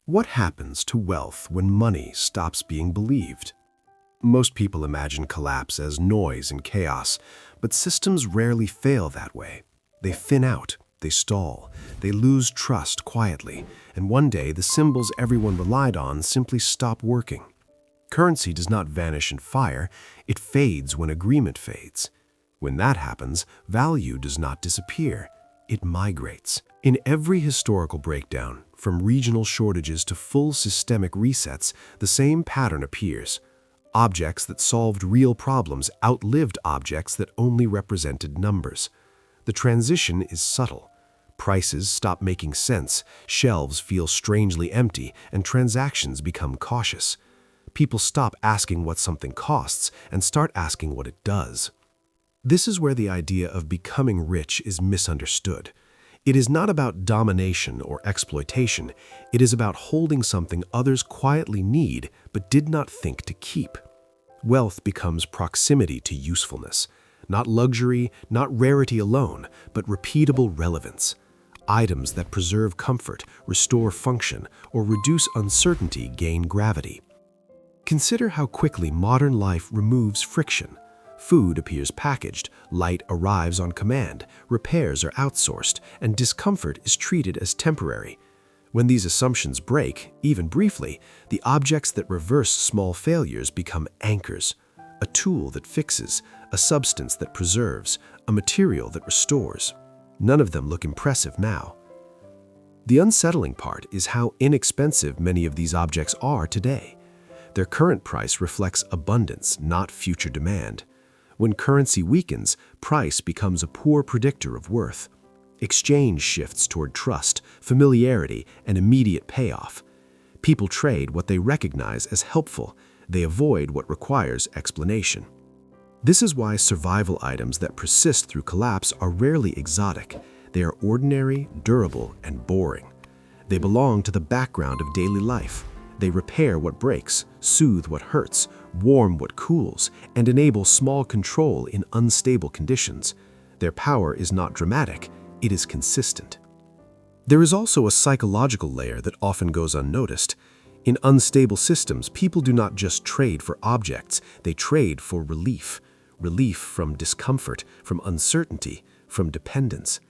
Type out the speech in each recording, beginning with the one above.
What happens to wealth when money stops being believed? Most people imagine collapse as noise and chaos, but systems rarely fail that way. They thin out, they stall, they lose trust quietly, and one day the symbols everyone relied on simply stop working. Currency does not vanish in fire, it fades when agreement fades. When that happens, value does not disappear, it migrates. In every historical breakdown, from regional shortages to full systemic resets, the same pattern appears. Objects that solved real problems outlived objects that only represented numbers. The transition is subtle. Prices stop making sense, shelves feel strangely empty, and transactions become cautious. People stop asking what something costs and start asking what it does. This is where the idea of becoming rich is misunderstood. It is not about domination or exploitation. It is about holding something others quietly need but did not think to keep. Wealth becomes proximity to usefulness. Not luxury, not rarity alone, but repeatable relevance. Items that preserve comfort, restore function, or reduce uncertainty gain gravity. Consider how quickly modern life removes friction. Food appears packaged, light arrives on command, repairs are outsourced, and discomfort is treated as temporary. When these assumptions break, even briefly, the objects that reverse small failures become anchors. A tool that fixes, a substance that preserves, a material that restores. None of them look impressive now. The unsettling part is how inexpensive many of these objects are today. Their current price reflects abundance, not future demand. When currency weakens, price becomes a poor predictor of worth. Exchange shifts toward trust, familiarity, and immediate payoff. People trade what they recognize as helpful. They avoid what requires explanation. This is why survival items that persist through collapse are rarely exotic. They are ordinary, durable, and boring. They belong to the background of daily life. They repair what breaks, soothe what hurts, warm what cools, and enable small control in unstable conditions. Their power is not dramatic, it is consistent. There is also a psychological layer that often goes unnoticed. In unstable systems, people do not just trade for objects, they trade for relief. Relief from discomfort, from uncertainty, from dependence.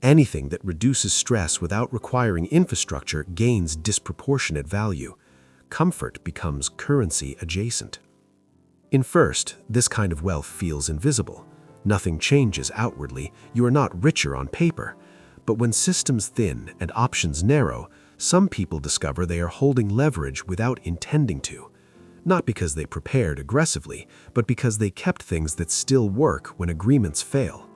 Anything that reduces stress without requiring infrastructure gains disproportionate value. Comfort becomes currency adjacent. In first, this kind of wealth feels invisible. Nothing changes outwardly, you are not richer on paper. But when systems thin and options narrow, some people discover they are holding leverage without intending to. Not because they prepared aggressively, but because they kept things that still work when agreements fail.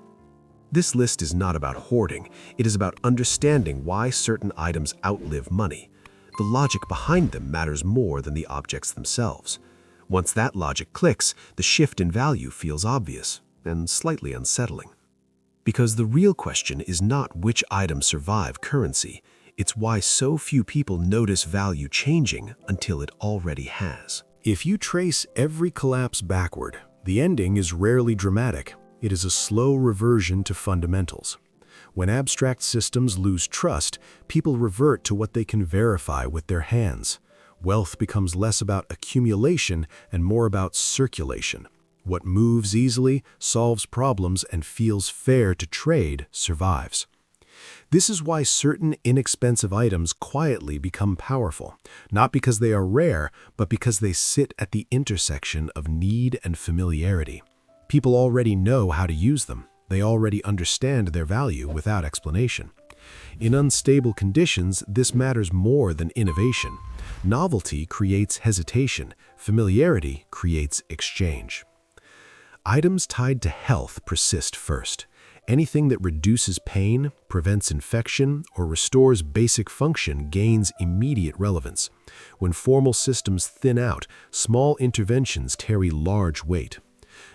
This list is not about hoarding, it is about understanding why certain items outlive money. The logic behind them matters more than the objects themselves. Once that logic clicks, the shift in value feels obvious and slightly unsettling. Because the real question is not which items survive currency, it's why so few people notice value changing until it already has. If you trace every collapse backward, the ending is rarely dramatic. It is a slow reversion to fundamentals. When abstract systems lose trust, people revert to what they can verify with their hands. Wealth becomes less about accumulation and more about circulation. What moves easily, solves problems, and feels fair to trade survives. This is why certain inexpensive items quietly become powerful, not because they are rare, but because they sit at the intersection of need and familiarity. People already know how to use them. They already understand their value without explanation. In unstable conditions, this matters more than innovation. Novelty creates hesitation. Familiarity creates exchange. Items tied to health persist first. Anything that reduces pain, prevents infection, or restores basic function gains immediate relevance. When formal systems thin out, small interventions carry large weight.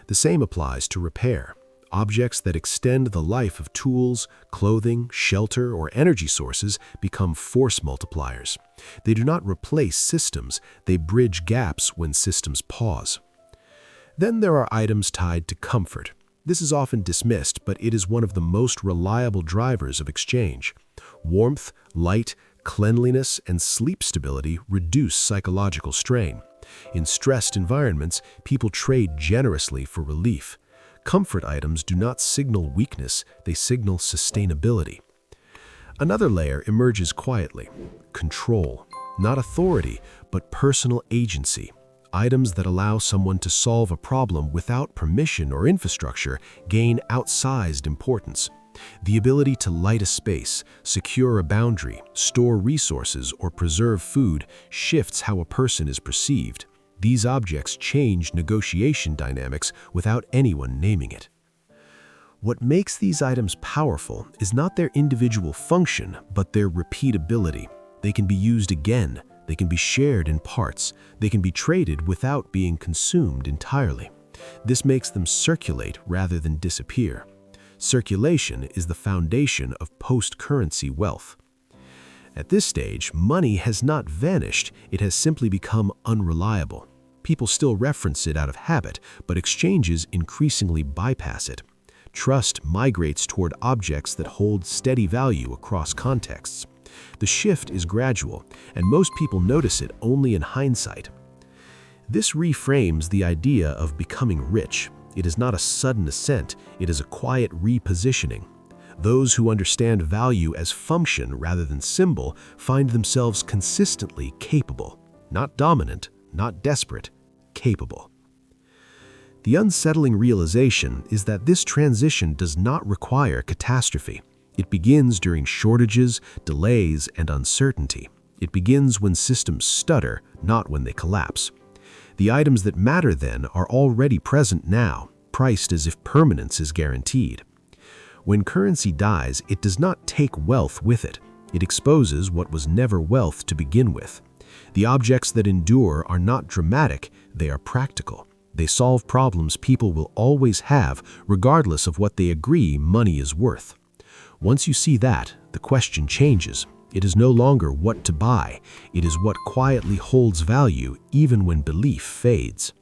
The same applies to repair. Objects that extend the life of tools, clothing, shelter, or energy sources become force multipliers. They do not replace systems, they bridge gaps when systems pause. Then there are items tied to comfort. This is often dismissed, but it is one of the most reliable drivers of exchange. Warmth, light, Cleanliness and sleep stability reduce psychological strain. In stressed environments, people trade generously for relief. Comfort items do not signal weakness, they signal sustainability. Another layer emerges quietly: control. Not authority, but personal agency. Items that allow someone to solve a problem without permission or infrastructure gain outsized importance. The ability to light a space, secure a boundary, store resources, or preserve food shifts how a person is perceived. These objects change negotiation dynamics without anyone naming it. What makes these items powerful is not their individual function, but their repeatability. They can be used again, they can be shared in parts, they can be traded without being consumed entirely. This makes them circulate rather than disappear. Circulation is the foundation of post-currency wealth. At this stage, money has not vanished, it has simply become unreliable. People still reference it out of habit, but exchanges increasingly bypass it. Trust migrates toward objects that hold steady value across contexts. The shift is gradual, and most people notice it only in hindsight. This reframes the idea of becoming rich. It is not a sudden ascent, it is a quiet repositioning. Those who understand value as function rather than symbol find themselves consistently capable. Not dominant, not desperate, capable. The unsettling realization is that this transition does not require catastrophe. It begins during shortages, delays, and uncertainty. It begins when systems stutter, not when they collapse. The items that matter then are already present now, priced as if permanence is guaranteed. When currency dies, it does not take wealth with it. It exposes what was never wealth to begin with. The objects that endure are not dramatic, they are practical. They solve problems people will always have, regardless of what they agree money is worth. Once you see that, the question changes. It is no longer what to buy, it is what quietly holds value even when belief fades.